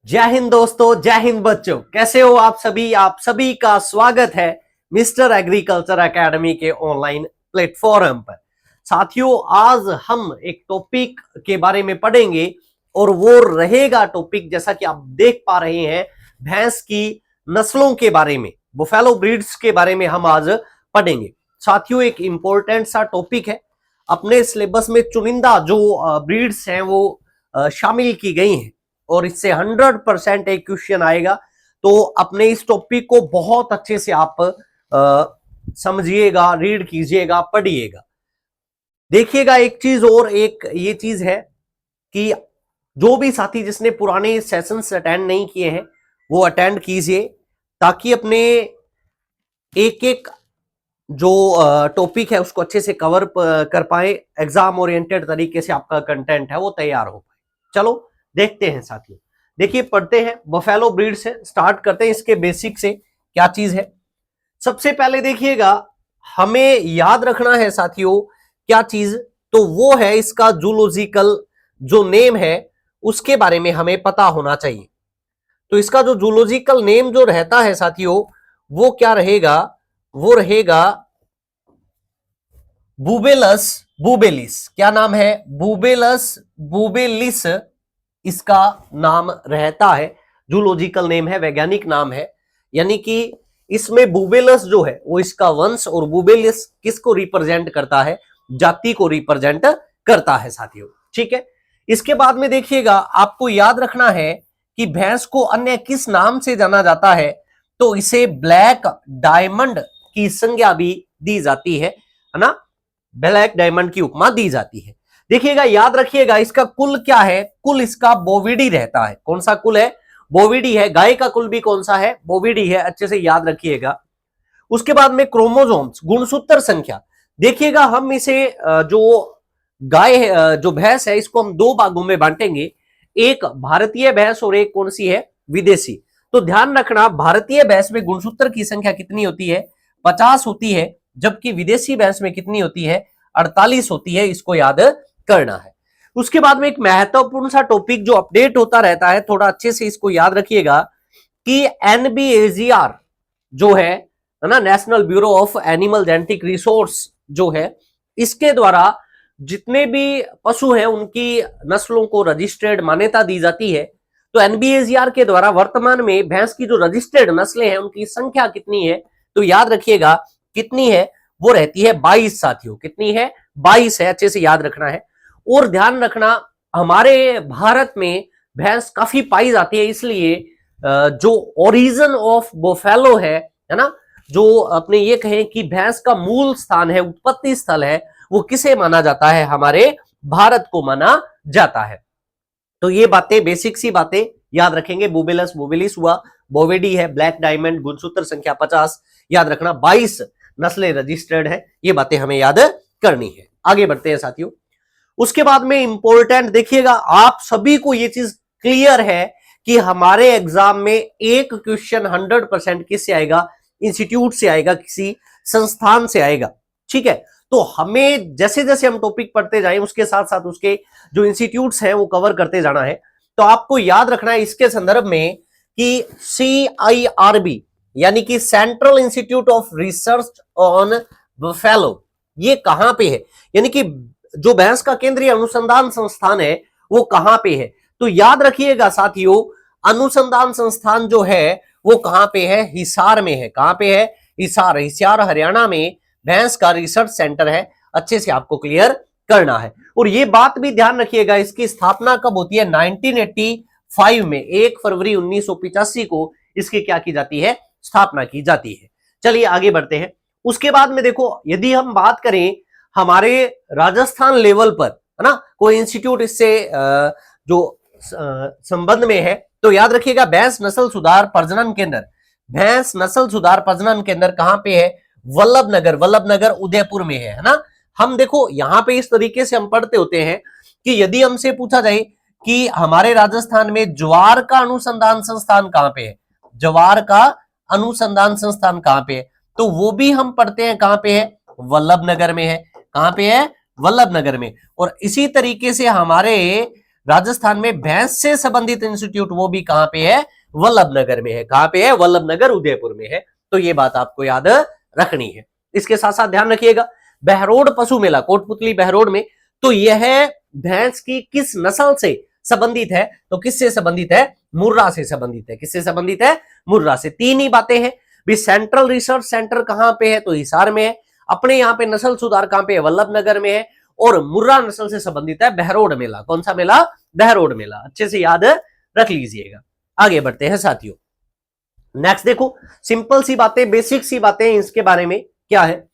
जय हिंद दोस्तों, जय हिंद बच्चों। कैसे हो आप सभी का स्वागत है मिस्टर एग्रीकल्चर एकेडमी के ऑनलाइन प्लेटफॉर्म पर। साथियों, आज हम एक टॉपिक के बारे में पढ़ेंगे और वो रहेगा टॉपिक, जैसा कि आप देख पा रहे हैं, भैंस की नस्लों के बारे में, बुफेलो ब्रीड्स के बारे में हम आज पढ़ेंगे। साथियों, एक इंपॉर्टेंट सा टॉपिक है। अपने सिलेबस में चुनिंदा जो ब्रीड्स हैं वो शामिल की गई हैं और इससे 100% एक क्वेश्चन आएगा। तो अपने इस टॉपिक को बहुत अच्छे से आप समझिएगा, रीड कीजिएगा, पढ़िएगा। देखिएगा एक चीज और, एक ये चीज है कि जो भी साथी जिसने पुराने सेशंस अटेंड नहीं किए हैं वो अटेंड कीजिए, ताकि अपने एक एक जो टॉपिक है उसको अच्छे से कवर कर पाए। एग्जाम ओरिएंटेड तरीके से आपका कंटेंट है वो तैयार हो पाए। चलो देखते हैं साथियों। देखिए, पढ़ते हैं बफेलो ब्रीड से, स्टार्ट करते हैं इसके बेसिक से। क्या चीज है, सबसे पहले देखिएगा, हमें याद रखना है साथियों क्या चीज, तो वो है इसका जूलॉजिकल जो नेम है उसके बारे में हमें पता होना चाहिए। तो इसका जो जूलॉजिकल नेम जो रहता है साथियों वो क्या रहेगा, वो रहेगा बुबेलस बुबेलिस। क्या नाम है? बुबेलस बुबेलिस इसका नाम रहता है। जूलॉजिकल नेम है, वैज्ञानिक नाम है। यानी कि इसमें बुबेलस जो है वो इसका वंश, और बुबेलिस किसको रिप्रेजेंट करता है? जाति को रिप्रेजेंट करता है साथियों। ठीक है, इसके बाद में देखिएगा, आपको याद रखना है कि भैंस को अन्य किस नाम से जाना जाता है, तो इसे ब्लैक डायमंड की संज्ञा भी दी जाती है ना, ब्लैक डायमंड की उपमा दी जाती है। देखिएगा, याद रखिएगा, इसका कुल क्या है? कुल इसका बोविडी रहता है। कौन सा कुल है? बोविडी है। गाय का कुल भी कौन सा है? बोविडी है। अच्छे से याद रखिएगा। उसके बाद में क्रोमोसोम्स, गुणसूत्र संख्या। देखिएगा, हम इसे जो गाय जो भैंस है इसको हम दो भागों में बांटेंगे, एक भारतीय भैंस और एक कौन सी है? विदेशी। तो ध्यान रखना, भारतीय भैंस में गुणसूत्र की संख्या कितनी होती है? 50 होती है, जबकि विदेशी भैंस में कितनी होती है? 48 होती है। इसको याद करना है। उसके बाद में एक महत्वपूर्ण सा टॉपिक जो अपडेट होता रहता है, थोड़ा अच्छे से इसको याद रखिएगा, कि एनबीएजीआर जो है ना, national bureau of animal genetic resource जो है, इसके द्वारा जितने भी पशु हैं उनकी नस्लों को रजिस्टर्ड मान्यता दी जाती है। तो एनबीएजीआर के द्वारा वर्तमान में भैंस की जो रजिस्टर्ड नस्लें हैं उनकी संख्या कितनी है? तो याद रखिएगा कितनी है, वो रहती है 22 साथियों। कितनी है? 22 है। अच्छे से याद रखना है। और ध्यान रखना, हमारे भारत में भैंस काफी पाई जाती है, इसलिए जो ओरिजिन ऑफ बुफेलो है ना, जो अपने ये कहें कि भैंस का मूल स्थान है, उत्पत्ति स्थल है, वो किसे माना जाता है? हमारे भारत को माना जाता है। तो ये बातें, बेसिक सी बातें याद रखेंगे। बुबेलस बुबेलिस हुआ, बोवेडी है, ब्लैक डायमंड, गुणसूत्र संख्या 50, याद रखना 22 नस्लें रजिस्टर्ड है। ये बातें हमें याद करनी है। आगे बढ़ते हैं साथियों। उसके बाद में इंपॉर्टेंट देखिएगा, आप सभी को ये चीज क्लियर है कि हमारे एग्जाम में एक क्वेश्चन 100% किससे आएगा? इंस्टीट्यूट से आएगा, किसी संस्थान से आएगा। ठीक है, तो हमें जैसे जैसे हम टॉपिक पढ़ते जाएं उसके साथ साथ उसके जो इंस्टीट्यूट्स हैं वो कवर करते जाना है। तो आपको याद रखना है इसके संदर्भ में कि CIRB यानी कि central institute of research on buffalo, ये कहां पे है? यानी कि जो भैंस का केंद्रीय अनुसंधान संस्थान है वो कहां पे है? तो याद रखिएगा साथियों, अनुसंधान संस्थान जो है वो कहां पे है? हिसार में है। कहां पे है? हिसार। हिसार हरियाणा में भैंस का रिसर्च सेंटर है। अच्छे से आपको क्लियर करना है। और ये बात भी ध्यान रखिएगा, इसकी स्थापना कब होती है? 1985 में, 1 फरवरी 1985 को इसकी क्या की जाती है? स्थापना की जाती है। चलिए आगे बढ़ते हैं। उसके बाद में देखो, यदि हम बात करें हमारे राजस्थान लेवल पर, है ना, कोई इंस्टीट्यूट इससे जो संबंध में है, तो याद रखिएगा भैंस नस्ल सुधार प्रजनन केंद्र। भैंस नस्ल सुधार प्रजनन केंद्र कहां पे है? वल्लभनगर। वल्लभनगर उदयपुर में है ना। हम देखो यहां पे इस तरीके से हम पढ़ते होते हैं कि यदि हमसे पूछा जाए कि हमारे राजस्थान में ज्वार का अनुसंधान संस्थान कहां पे है, ज्वार का अनुसंधान संस्थान कहां पे है, तो वो भी हम पढ़ते हैं कहां पे है? वल्लभनगर में है। कहां पे है? वल्लभनगर में। और इसी तरीके से हमारे राजस्थान में भैंस से संबंधित इंस्टीट्यूट वो भी कहां पे है, वल्लभनगर में है। कहां पे है, वल्लभनगर उदयपुर में है। तो ये बात आपको याद रखनी है। इसके साथ साथ ध्यान रखिएगा, बहरोड पशु मेला कोटपुतली बहरोड में, तो यह भैंस की किस नस्ल से संबंधित है, तो किससे संबंधित है, मुर्रा से संबंधित है। किससे संबंधित है, मुर्रा से। तीन ही बातें हैं भी। सेंट्रल रिसर्च सेंटर कहां पे है, तो हिसार में है। अपने यहाँ पे नस्ल सुधार कहां पे है, वल्लभनगर में है। और मुर्रा नस्ल से संबंधित है बहरोड मेला। कौन सा मेला, बहरोड मेला। अच्छे से याद रख लीजिएगा। आगे बढ़ते हैं साथियों। नेक्स्ट देखो, सिंपल सी बातें, बेसिक सी बातें इसके बारे में क्या है।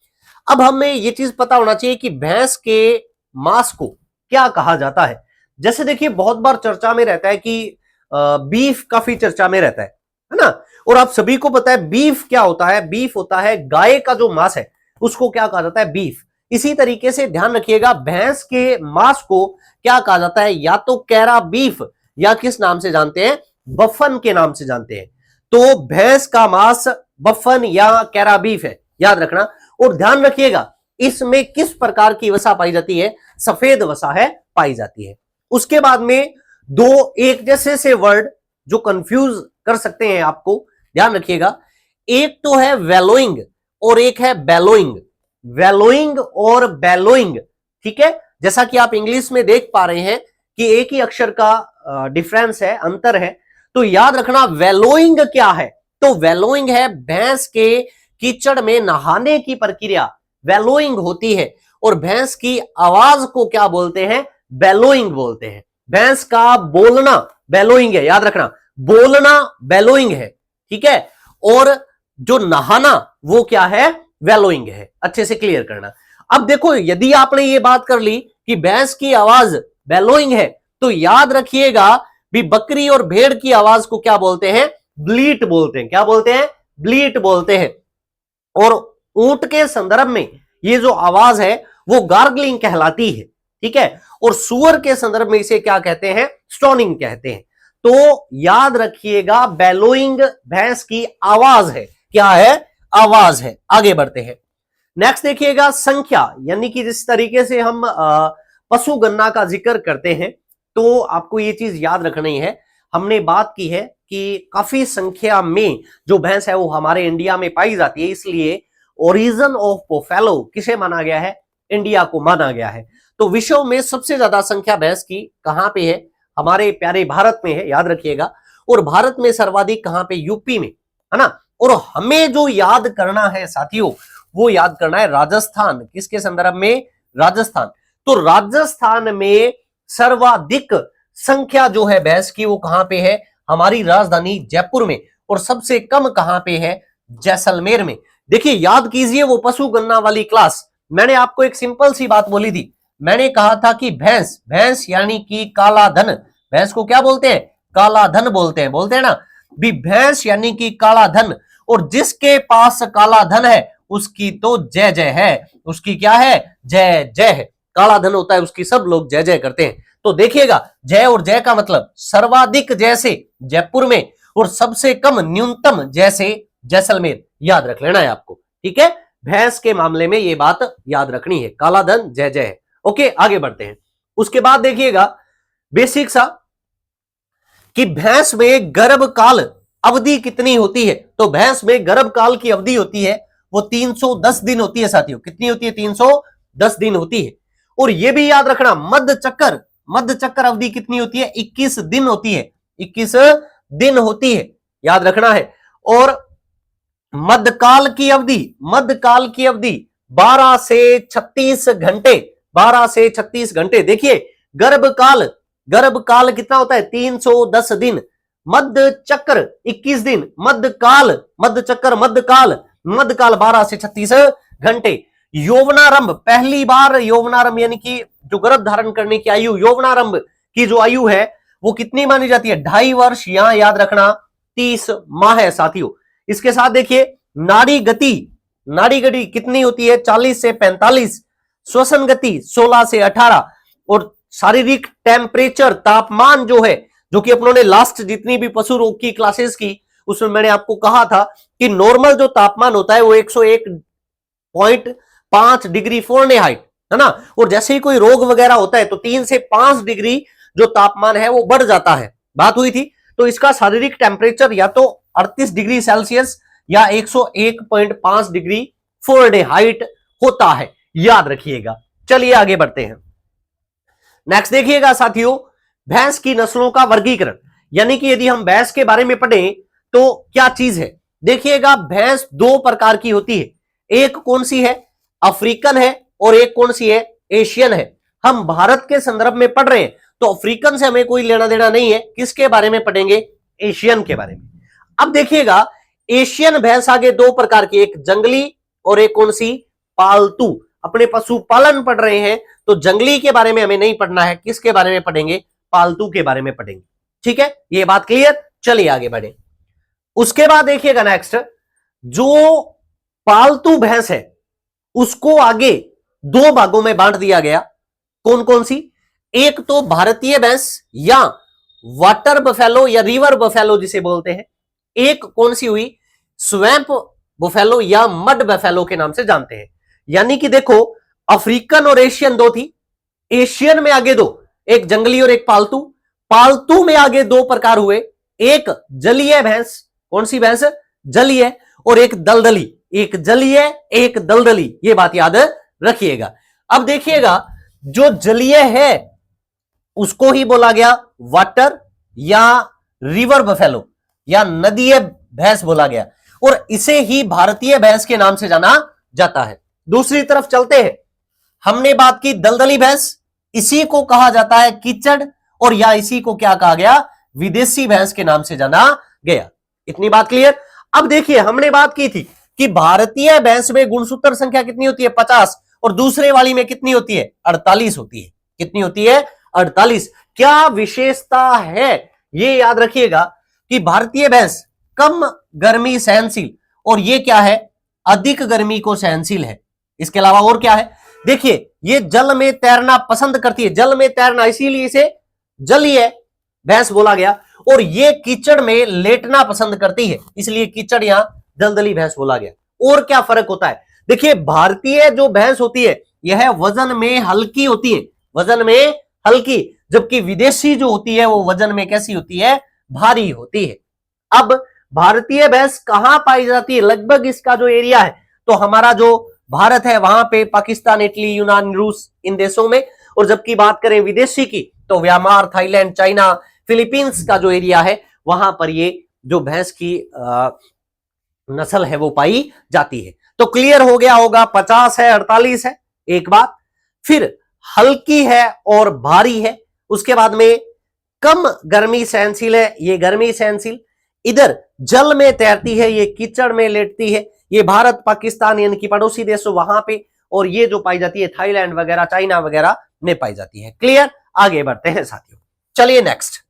अब हमें ये चीज पता होना चाहिए कि भैंस के मांस को क्या कहा जाता है। जैसे देखिए, बहुत बार चर्चा में रहता है कि बीफ काफी चर्चा में रहता है ना। और आप सभी को पता है बीफ क्या होता है, बीफ होता है गाय का जो मांस है, उसको क्या कहा जाता है, बीफ। इसी तरीके से ध्यान रखिएगा, भैंस के मांस को क्या कहा जाता है, या तो कैरा बीफ, या किस नाम से जानते हैं, बफन के नाम से जानते हैं। तो भैंस का मांस बफन या कैरा बीफ है, याद रखना। और ध्यान रखिएगा, इसमें किस प्रकार की वसा पाई जाती है, सफेद वसा है पाई जाती है। उसके बाद में दो एक जैसे से वर्ड जो कंफ्यूज कर सकते हैं आपको, ध्यान रखिएगा। एक तो है वेलोइंग और एक है बेलोइंग। वेलोइंग और बेलोइंग, ठीक है। जैसा कि आप इंग्लिश में देख पा रहे हैं कि एक ही अक्षर का डिफरेंस है, अंतर है। तो याद रखना, वेलोइंग क्या है, तो वेलोइंग है भैंस के कीचड़ में नहाने की प्रक्रिया, वेलोइंग होती है। और भैंस की आवाज को क्या बोलते हैं, बेलोइंग बोलते हैं। भैंस का बोलना बेलोइंग है, याद रखना, बोलना बेलोइंग है, ठीक है। और जो नहाना वो क्या है, वेलोइंग है। अच्छे से क्लियर करना। अब देखो, यदि आपने ये बात कर ली कि भैंस की आवाज बेलोइंग है, तो याद रखिएगा भी बकरी और भेड़ की आवाज को क्या बोलते हैं, ब्लीट बोलते हैं। क्या बोलते हैं, ब्लीट बोलते हैं। और ऊंट के संदर्भ में ये जो आवाज है वो गार्गलिंग कहलाती है, ठीक है। और सुअर के संदर्भ में इसे क्या कहते हैं, स्टोनिंग कहते हैं। तो याद रखिएगा, बेलोइंग भैंस की आवाज है। क्या है, आवाज है। आगे बढ़ते हैं। नेक्स्ट देखिएगा, संख्या, यानी कि जिस तरीके से हम पशु गणना का जिक्र करते हैं, तो आपको ये चीज याद रखनी है। हमने बात की है कि काफी संख्या में जो भैंस है वो हमारे इंडिया में पाई जाती है, इसलिए ओरिजिन ऑफ बुफैलो किसे माना गया है, इंडिया को माना गया है। तो विश्व में सबसे ज्यादा संख्या भैंस की कहां पे है, हमारे प्यारे भारत में है, याद रखिएगा। और भारत में सर्वाधिक कहां पे, यूपी में, है ना। और हमें जो याद करना है साथियों, वो याद करना है राजस्थान। किसके संदर्भ में, राजस्थान। तो राजस्थान में सर्वाधिक संख्या जो है भैंस की वो कहां पे है, हमारी राजधानी जयपुर में। और सबसे कम कहां पे है, जैसलमेर में। देखिए, याद कीजिए वो पशु गणना वाली क्लास, मैंने आपको एक सिंपल सी बात बोली थी। मैंने कहा था कि भैंस, भैंस यानी कि काला धन, भैंस को क्या बोलते हैं, काला धन बोलते हैं ना भी। भैंस यानी कि काला धन, और जिसके पास काला धन है उसकी तो जय जय है, उसकी क्या है, जय जय है। काला धन होता है उसकी सब लोग जय जय करते हैं। तो देखिएगा, जय और जय का मतलब सर्वाधिक जैसे जयपुर में, और सबसे कम न्यूनतम जैसे जैसलमेर। याद रख लेना है आपको, ठीक है। भैंस के मामले में ये बात याद रखनी है, काला धन जय जय है। ओके, आगे बढ़ते हैं। उसके बाद देखिएगा बेसिक सा कि भैंस में गर्भकाल अवधि कितनी होती है। तो भैंस में गर्भकाल की अवधि होती है वो 310 दिन होती है साथियों। कितनी होती है, 310 दिन होती है। और ये भी याद रखना, मध्य चक्कर अवधि कितनी होती है, 21 दिन होती है। 21 दिन होती है, याद रखना है। और मध्यकाल की अवधि 12 से 36 घंटे, 12 से 36 घंटे। देखिए, गर्भकाल कितना होता है, 310 दिन। मध्य चक्र 21 दिन, मध्यकाल 12 से 36 घंटे। यौवनारंभ, पहली बार यौवनारंभ यानी कि जो गर्भ धारण करने की आयु, यौवनारंभ की जो आयु है वो कितनी मानी जाती है, 2.5 वर्ष। यहां याद रखना 30 माह है साथियों। इसके साथ देखिए, नाड़ी गति कितनी होती है, 40 से 45। श्वसन गति 16 से 18। और शारीरिक टेम्परेचर, तापमान जो है, जो कि अपनों ने लास्ट जितनी भी पशु रोग की क्लासेस की उसमें मैंने आपको कहा था कि नॉर्मल जो तापमान होता है वो 101.5 डिग्री फ़ारेनहाइट है ना। और जैसे ही कोई रोग वगैरह होता है तो 3 से 5 डिग्री जो तापमान है वो बढ़ जाता है, बात हुई थी। तो इसका शारीरिक टेम्परेचर या तो 38 डिग्री सेल्सियस या 101.5 डिग्री फ़ारेनहाइट होता है, याद रखिएगा। चलिए आगे बढ़ते हैं। नेक्स्ट देखिएगा साथियों, भैंस की नस्लों का वर्गीकरण, यानी कि यदि हम भैंस के बारे में पढ़ें तो क्या चीज है। देखिएगा, भैंस दो प्रकार की होती है, एक कौन सी है, अफ्रीकन है, और एक कौन सी है, एशियन है। हम भारत के संदर्भ में पढ़ रहे हैं तो अफ्रीकन से हमें कोई लेना देना नहीं है, किसके बारे में पढ़ेंगे, एशियन के बारे में। अब देखिएगा, एशियन भैंस आगे दो प्रकार की, एक जंगली और एक कौन सी, पालतू। अपने पशुपालन पढ़ रहे हैं तो जंगली के बारे में हमें नहीं पढ़ना है, किसके बारे में पढ़ेंगे, पालतू के बारे में पढ़ेंगे। ठीक है, ये बात क्लियर। चलिए आगे बढ़े। उसके बाद देखिएगा नेक्स्ट, जो पालतू भैंस है उसको आगे दो भागों में बांट दिया गया। कौन कौन सी, एक तो भारतीय भैंस या वाटर बफेलो या रिवर बफेलो जिसे बोलते हैं, एक कौन सी हुई, स्वैम्प बफेलो या मड बफेलो के नाम से जानते हैं। यानी कि देखो, अफ्रीकन और एशियन दो थी, एशियन में आगे दो, एक जंगली और एक पालतू। पालतू में आगे दो प्रकार हुए, एक जलीय भैंस, कौन सी भैंस, जलीय, और एक दलदली, एक जलीय एक दलदली, ये बात याद रखिएगा। अब देखिएगा, जो जलीय है उसको ही बोला गया वाटर या रिवर बफेलो या नदीय भैंस बोला गया, और इसे ही भारतीय भैंस के नाम से जाना जाता है। दूसरी तरफ चलते हैं, हमने बात की दलदली भैंस, इसी को कहा जाता है कीचड़, और या इसी को क्या कहा गया, विदेशी भैंस के नाम से जाना गया। इतनी बात क्लियर। अब देखिए, हमने बात की थी कि भारतीय भैंस में गुणसूत्र संख्या कितनी होती है, 50, और दूसरे वाली में कितनी होती है, 48 होती है। कितनी होती है, 48। क्या विशेषता है, ये याद रखिएगा कि भारतीय भैंस कम गर्मी सहनशील, और ये क्या है, अधिक गर्मी को सहनशील है। इसके अलावा और क्या है, देखिए, ये जल में तैरना पसंद करती है, जल में तैरना, इसीलिए इसे जलीय भैंस बोला गया, और ये कीचड़ में लेटना पसंद करती है, इसलिए कीचड़ यहां दलदली भैंस बोला गया। और क्या फर्क होता है, देखिए, भारतीय जो भैंस होती है यह वजन में हल्की होती है, वजन में हल्की, जबकि विदेशी जो होती है वो वजन में कैसी होती है, भारी होती है। अब भारतीय भैंस कहां पाई जाती है, लगभग इसका जो एरिया है, तो हमारा जो भारत है वहां पे, पाकिस्तान, इटली, यूनान, रूस, इन देशों में। और जबकि बात करें विदेशी की तो म्यांमार, थाईलैंड, चाइना, फिलीपींस का जो एरिया है वहां पर ये जो भैंस की नस्ल है वो पाई जाती है। तो क्लियर हो गया होगा, 50 है, 48 है, एक बात। फिर हल्की है और भारी है, उसके बाद में कम गर्मी सहनशील है, ये गर्मी सहनशील, इधर जल में तैरती है, ये कीचड़ में लेटती है, ये भारत, पाकिस्तान यानी कि पड़ोसी देश वहां पे, और ये जो पाई जाती है थाईलैंड वगैरह, चाइना वगैरह में पाई जाती है। क्लियर, आगे बढ़ते हैं साथियों। चलिए नेक्स्ट,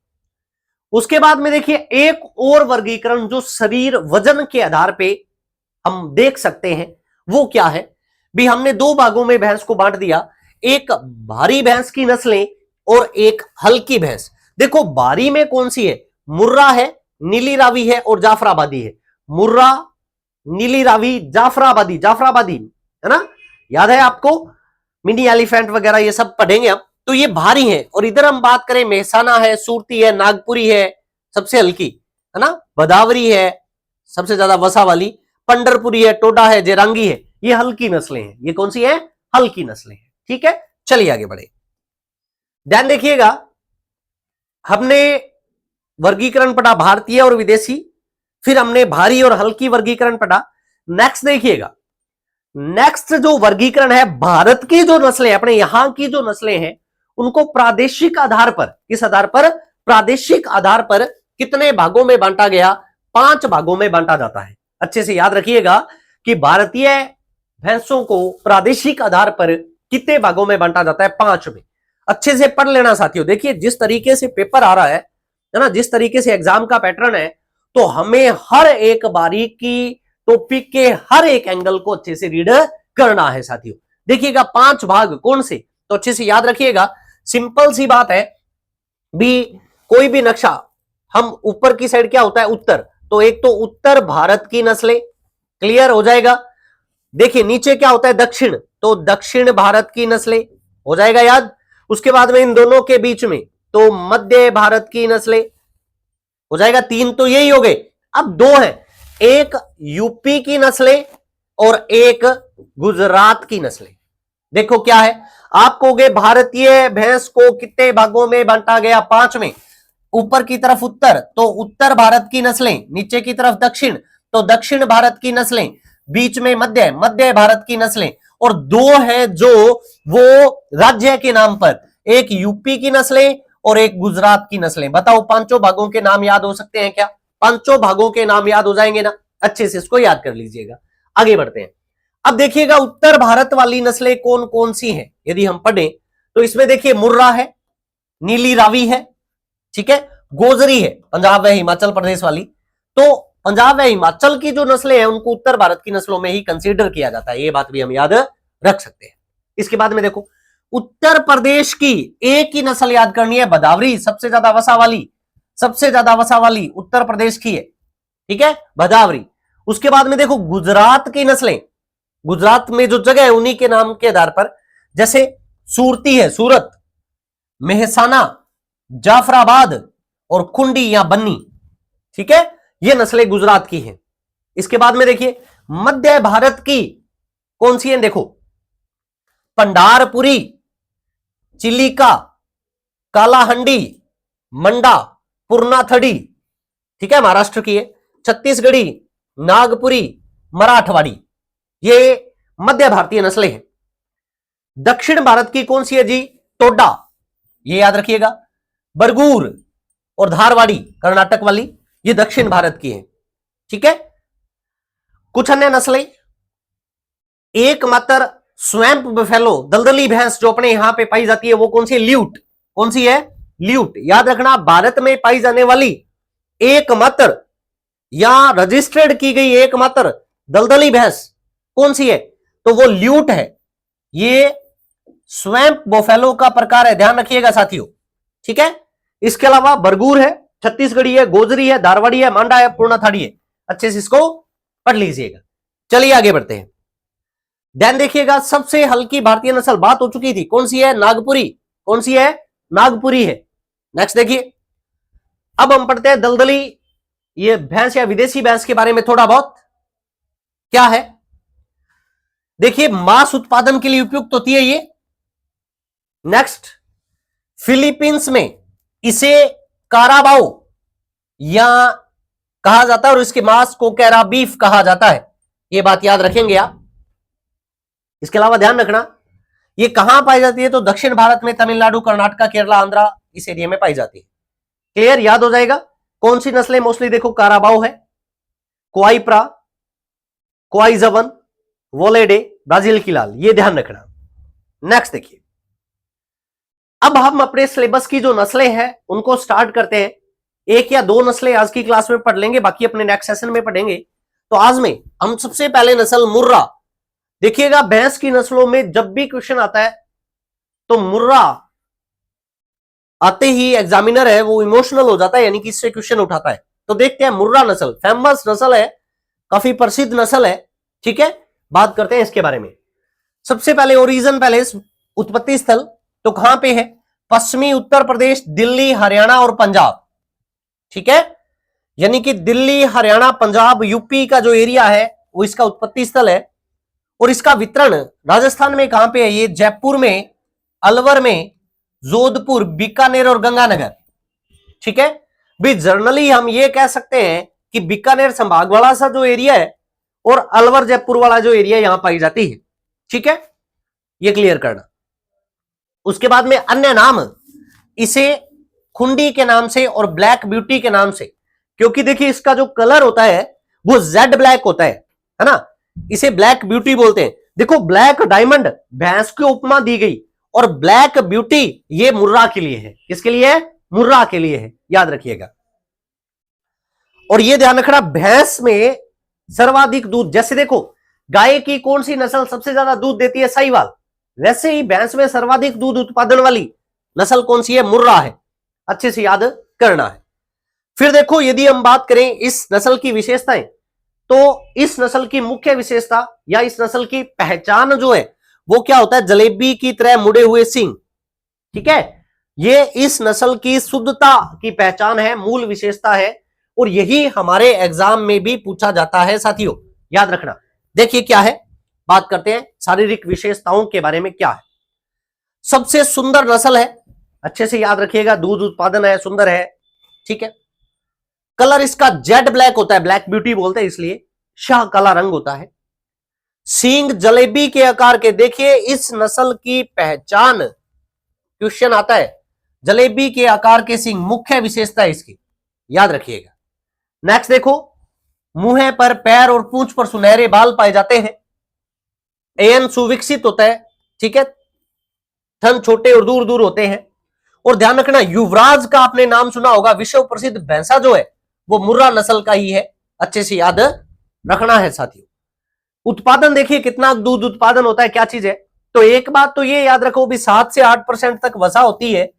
उसके बाद में देखिए एक और वर्गीकरण जो शरीर वजन के आधार पे हम देख सकते हैं, वो क्या है भी, हमने दो भागों में भैंस को बांट दिया, एक भारी भैंस की नस्लें और एक हल्की भैंस। देखो, भारी में कौन सी है, मुर्रा है, नीली रावी है और जाफराबादी है। मुर्रा, नीली रावी, जाफराबादी, जाफराबादी है ना, याद है आपको, मिनी एलिफेंट वगैरह ये सब पढ़ेंगे हम। तो ये भारी है, और इधर हम बात करें, मेहसाना है, सूरती है, नागपुरी है, सबसे हल्की है ना, बदावरी है, सबसे ज्यादा वसा वाली, पंडरपुरी है, टोडा है, जेरांगी है, ये हल्की नस्लें हैं। ये कौन सी है, हल्की नस्लें हैं। ठीक है, चलिए आगे बढ़े। ध्यान देखिएगा, हमने वर्गीकरण पढ़ा भारतीय और विदेशी, फिर हमने भारी और हल्की वर्गीकरण पढ़ा। नेक्स्ट देखिएगा, नेक्स्ट जो वर्गीकरण है, भारत की जो नस्लें, अपने यहां की जो नस्लें हैं, उनको प्रादेशिक आधार पर, किस आधार पर, प्रादेशिक आधार पर कितने भागों में बांटा गया, 5 भागों में बांटा जाता है। अच्छे से याद रखिएगा कि भारतीय भैंसों को प्रादेशिक आधार पर कितने भागों में बांटा जाता है, 5 में। अच्छे से पढ़ लेना साथियों। देखिए, जिस तरीके से पेपर आ रहा है ना, जिस तरीके से एग्जाम का पैटर्न है, तो हमें हर एक बारीकी, टॉपिक के हर एक एंगल को अच्छे से रीड करना है साथियों। देखिएगा, 5 भाग कौन से, तो अच्छे से याद रखिएगा। सिंपल सी बात है भी, कोई भी नक्शा, हम ऊपर की साइड क्या होता है, उत्तर, तो एक तो उत्तर भारत की नस्लें, क्लियर हो जाएगा। देखिए नीचे क्या होता है, दक्षिण, तो दक्षिण भारत की नस्लें, हो जाएगा याद। उसके बाद में इन दोनों के बीच में तो मध्य भारत की नस्लें हो जाएगा। 3 तो यही हो गए। अब 2 है, एक यूपी की नस्लें और एक गुजरात की नस्लें। देखो क्या है, आप कहोगे भारतीय भैंस को कितने भागों में बांटा गया? 5 में। ऊपर की तरफ उत्तर, तो उत्तर भारत की नस्लें, नीचे की तरफ दक्षिण, तो दक्षिण भारत की नस्लें, बीच में मध्य, मध्य भारत की नस्लें, और 2 है जो वो राज्य के नाम पर, एक यूपी की नस्लें और एक गुजरात की नस्लें। बताओ पांचों भागों के नाम याद हो सकते हैं क्या? पांचों भागों के नाम याद हो जाएंगे ना? अच्छे से इसको याद कर लीजिएगा। आगे बढ़ते हैं। अब देखिएगा उत्तर भारत वाली नस्लें कौन कौन सी हैं यदि हम पढ़ें तो इसमें देखिए मुर्रा है, नीली रावी है, ठीक है, गोजरी है, पंजाब व हिमाचल प्रदेश वाली। तो पंजाब व हिमाचल की जो नस्लें हैं उनको उत्तर भारत की नस्लों में ही कंसीडर किया जाता है, ये बात भी हम याद रख सकते हैं। इसके बाद में देखो उत्तर प्रदेश की एक ही नस्ल याद करनी है, भदावरी, सबसे ज्यादा वसा वाली, सबसे ज्यादा वसा वाली उत्तर प्रदेश की है, ठीक है, भदावरी। उसके बाद में देखो गुजरात की नस्लें, गुजरात में जो जगह है उन्हीं के नाम के आधार पर, जैसे सूरती है, सूरत, मेहसाना, जाफराबाद और खुंडी या बन्नी, ठीक है, ये नस्लें गुजरात की हैं। इसके बाद में देखिए मध्य भारत की कौन सी है? देखो पंडारपुरी, चिलिका, कालाहंडी, मंडा, पुरनाथड़ी, ठीक है, महाराष्ट्र की है। छत्तीसगढ़ी, नागपुरी, मराठवाड़ी, ये मध्य भारतीय नस्लें हैं। दक्षिण भारत की कौन सी है जी? टोडा, ये याद रखिएगा। बरगूर और धारवाड़ी, कर्नाटक वाली, ये दक्षिण भारत की है, ठीक है। कुछ अन्य नस्लें, एकमात्र स्वैम्प बफेलो, दलदली भैंस जो अपने यहां पे पाई जाती है वो कौन सी है? ल्यूट। कौन सी है? ल्यूट। याद रखना भारत में पाई जाने वाली एकमात्र या रजिस्टर्ड की गई एकमात्र दलदली भैंस कौन सी है? तो वो ल्यूट है। ये स्वैम्प बफेलो का प्रकार है, ध्यान रखिएगा साथियों, ठीक है। इसके अलावा बरगूर है, छत्तीसगढ़ी है, गोजरी है, धारवाड़ी है, मांडा है, पूर्णाथाड़ी है। अच्छे से इसको पढ़ लीजिएगा। चलिए आगे बढ़ते हैं। ध्यान देखिएगा सबसे हल्की भारतीय नस्ल बात हो चुकी थी, कौन सी है? नागपुरी। कौन सी है? नागपुरी है। नेक्स्ट देखिए, अब हम पढ़ते हैं दलदली ये भैंस या विदेशी भैंस के बारे में थोड़ा बहुत। क्या है? देखिए मांस उत्पादन के लिए उपयुक्त होती है ये। नेक्स्ट, फिलीपींस में इसे काराबाओ या कहा जाता है और इसके मांस को कैराबीफ कहा जाता है, ये बात याद रखेंगे आप। इसके अलावा ध्यान रखना ये कहां पाई जाती है? तो दक्षिण भारत में तमिलनाडु, कर्नाटक, केरला, आंध्रा, इस एरिया में पाई जाती है। क्लियर, याद हो जाएगा। कौन सी नस्लें मोस्टली? देखो काराबाओ है, क्वाइप्रा, क्वाइजवन, वोलेडे, ब्राजील की लाल, ये ध्यान रखना। नेक्स्ट देखिए, अब हम अपने सिलेबस की जो नस्लें हैं उनको स्टार्ट करते हैं। एक या दो नस्लें आज की क्लास में पढ़ लेंगे, बाकी अपने नेक्स्ट सेशन में पढ़ेंगे। तो आज में हम सबसे पहले नस्ल मुर्रा। देखिएगा भैंस की नस्लों में जब भी क्वेश्चन आता है तो मुर्रा आते ही एग्जामिनर है वो इमोशनल हो जाता है, यानी कि इससे क्वेश्चन उठाता है। तो देखते हैं मुर्रा नस्ल, फेमस नस्ल है, काफी प्रसिद्ध नस्ल है, ठीक है। बात करते हैं इसके बारे में। सबसे पहले ओरिजिन पैलेस, उत्पत्ति स्थल तो कहां पे है? पश्चिमी उत्तर प्रदेश, दिल्ली, हरियाणा और पंजाब, ठीक है। यानी कि दिल्ली, हरियाणा, पंजाब, यूपी का जो एरिया है वो इसका उत्पत्ति स्थल है। और इसका वितरण राजस्थान में कहां पे है? ये जयपुर में, अलवर में, जोधपुर, बीकानेर और गंगानगर, ठीक है। भी जनरली हम ये कह सकते हैं कि बीकानेर संभाग वाला सा जो एरिया है और अलवर जयपुर वाला जो एरिया यहां पाई जाती है, ठीक है, ये क्लियर करना। उसके बाद में अन्य नाम, इसे खुंडी के नाम से और ब्लैक ब्यूटी के नाम से, क्योंकि देखिए इसका जो कलर होता है वो जेड ब्लैक होता है ना, इसे ब्लैक ब्यूटी बोलते हैं। देखो ब्लैक डायमंड भैंस की उपमा दी गई और ब्लैक ब्यूटी ये मुर्रा के लिए है। किसके लिए है? मुर्रा के लिए है, याद रखिएगा। और ये ध्यान रखना भैंस में सर्वाधिक दूध, जैसे देखो गाय की कौन सी नस्ल सबसे ज्यादा दूध देती है? साहिवाल। वैसे ही भैंस में सर्वाधिक दूध उत्पादन वाली नस्ल कौन सी है? मुर्रा है। अच्छे से याद करना है। फिर देखो यदि हम बात करें इस नस्ल की विशेषताएं, तो इस नस्ल की मुख्य विशेषता या इस नस्ल की पहचान जो है वो क्या होता है? जलेबी की तरह मुड़े हुए सींग, ठीक है। ये इस नस्ल की शुद्धता की पहचान है, मूल विशेषता है, और यही हमारे एग्जाम में भी पूछा जाता है साथियों, याद रखना। देखिए क्या है, बात करते हैं शारीरिक विशेषताओं के बारे में। क्या है सबसे सुंदर नस्ल है, अच्छे से याद रखिएगा, दूध उत्पादन है, सुंदर है, ठीक है। कलर इसका जेड ब्लैक होता है, ब्लैक ब्यूटी बोलते हैं इसलिए, शाह काला रंग होता है। सींग जलेबी के आकार के, देखिए इस नस्ल की पहचान, क्वेश्चन आता है, जलेबी के आकार के सींग मुख्य विशेषता है इसकी, याद रखिएगा। नेक्स्ट देखो, मुंह पर, पैर और पूंछ पर सुनहरे बाल पाए जाते हैं। एन सुविकसित होता है, ठीक है, थन छोटे और दूर दूर होते हैं। और ध्यान रखना, युवराज का आपने नाम सुना होगा, विश्व प्रसिद्ध भैंसा जो है वो मुर्रा नस्ल का ही है, अच्छे से याद रखना है साथियों। उत्पादन देखिए कितना दूध उत्पादन होता है, क्या चीज है। तो एक बात तो ये याद रखो भी 7 से 8% तक वसा होती है,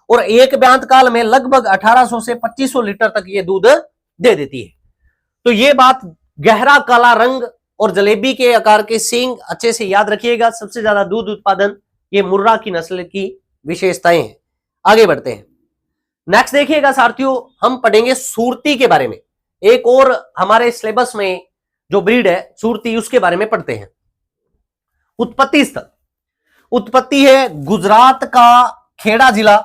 और एक ब्यांत काल में लगभग 1800 से 2500 लीटर तक ये दूध दे देती है। तो ये बात, गहरा काला रंग और जलेबी के आकार के सींग, अच्छे से याद रखिएगा। सबसे ज्यादा दूध उत्पादन ये मुर्रा की नस्ल की विशेषताएं हैं। आगे बढ़ते हैं, नेक्स्ट देखिएगा साथियों, हम पढ़ेंगे सुरती के बारे में। एक और हमारे सिलेबस में जो ब्रीड है सुरती, उसके बारे में पढ़ते हैं। उत्पत्ति स्थल, उत्पत्ति है गुजरात का खेड़ा जिला,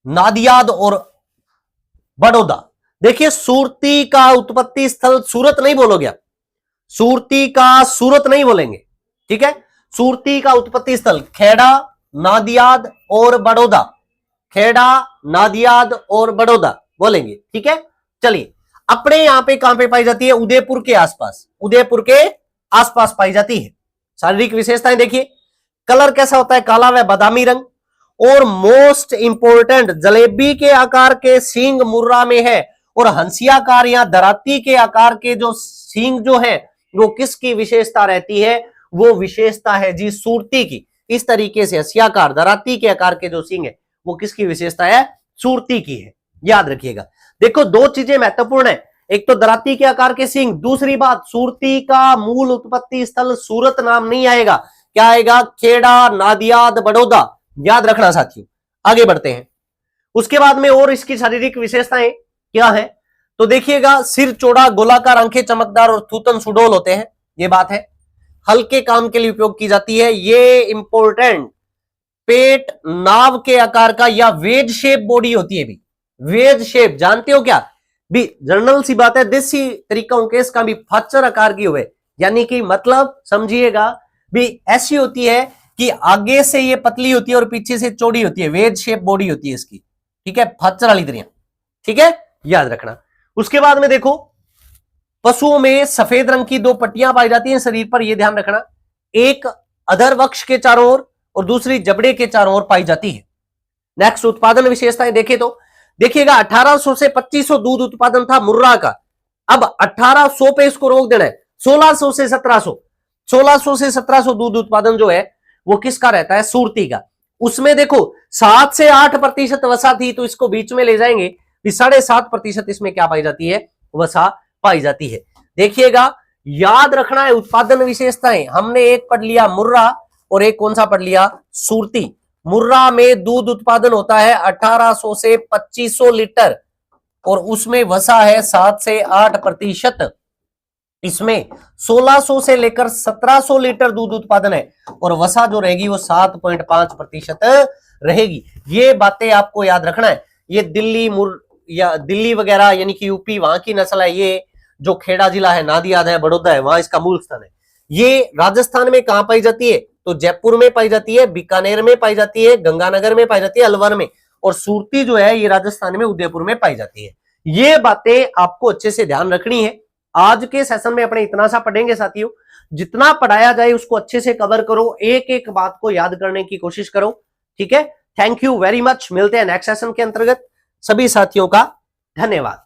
नादियाद और बड़ौदा। देखिए सुरती का उत्पत्ति स्थल, सूरत नहीं बोलोगे आप, सुरती का सूरत नहीं बोलेंगे, ठीक है। सुरती का उत्पत्ति स्थल खेड़ा, नादियाद और बड़ौदा, खेड़ा, नादियाद और बड़ौदा बोलेंगे, ठीक है। चलिए, अपने यहां पे कहां पे पाई जाती है, उदयपुर के आसपास, उदयपुर के आसपास पाई जाती है। शारीरिक विशेषताएं देखिए, कलर कैसा होता है, काला व बादामी रंग, और मोस्ट इंपोर्टेंट, जलेबी के आकार के सींग मुर्रा में है, और हंसियाकार या दराती के आकार के जो सींग जो है वो किसकी विशेषता रहती है, वो विशेषता है जी सुरती की। इस तरीके से हंसियाकार, दराती के आकार के जो सींग है वो किसकी विशेषता है, सुरती की है, याद रखिएगा। देखो दो चीजें महत्वपूर्ण है, एक तो दराती के आकार के सींग, दूसरी बात सुरती का मूल उत्पत्ति स्थल सूरत नाम नहीं आएगा, क्या आएगा, खेड़ा, नादियाद, बड़ौदा, याद रखना साथियों। आगे बढ़ते हैं, उसके बाद में और इसकी शारीरिक विशेषताएं क्या है, तो देखिएगा सिर चौड़ा, गोलाकार, आंखें चमकदार और थूथन सुडौल होते हैं, ये बात है। हल्के काम के लिए उपयोग की जाती है, ये इंपॉर्टेंट। पेट नाव के आकार का या वेज शेप बॉडी होती है भी, वेज शेप जानते हो क्या भी, जनरल सी बात है, देसी तरीका के इसका भी फच्चर आकार की हुए, यानी कि मतलब समझिएगा भी ऐसी होती है कि आगे से ये पतली होती है और पीछे से चौड़ी होती है, वेज शेप बॉडी होती है इसकी, ठीक है, फच्चर वाली तरह, ठीक है, याद रखना। उसके बाद में देखो, पशुओं में सफेद रंग की 2 पट्टियां पाई जाती हैं शरीर पर, यह ध्यान रखना, एक अधर वक्ष के चारों ओर और दूसरी जबड़े के चारों ओर पाई जाती है। नेक्स्ट उत्पादन विशेषताएं देखें तो देखिएगा 1800 से 2500 दूध उत्पादन था मुर्रा का, अब 1800 पे इसको रोक देना है, 1600 से 1700, 1600 से 1700 दूध उत्पादन जो है वो किसका रहता है, सुरती का। उसमें देखो 7 से 8% वसा थी, तो इसको बीच में ले जाएंगे, 7.5% इसमें क्या पाई जाती है, वसा पाई जाती है। देखिएगा याद रखना है उत्पादन विशेषताएं, हमने एक पढ़ लिया मुर्रा और एक कौन सा पढ़ लिया, सुरती। मुर्रा में दूध उत्पादन होता है 1800 से 2500 लीटर और उसमें वसा है 7 से 8%। इसमें 1600 से लेकर 1700 लीटर दूध उत्पादन है और वसा जो रहेगी वो 7.5% रहेगी। ये बातें आपको याद रखना है। ये दिल्ली या दिल्ली वगैरह यानी कि यूपी वहां की नस्ल है। ये जो खेड़ा जिला है, नादियाद है, बड़ौदा है, वहां इसका मूल स्थान है। ये राजस्थान में कहां पाई जाती है, तो जयपुर में पाई जाती है, बीकानेर में पाई जाती है, गंगानगर में पाई जाती है, अलवर में, और सुरती जो है ये राजस्थान में उदयपुर में पाई जाती है। ये बातें आपको अच्छे से ध्यान रखनी है। आज के सेशन में अपने इतना सा पढ़ेंगे साथियों, जितना पढ़ाया जाए उसको अच्छे से कवर करो, एक एक बात को याद करने की कोशिश करो, ठीक है। थैंक यू वेरी मच, मिलते हैं नेक्स्ट सेशन के अंतर्गत। सभी साथियों का धन्यवाद।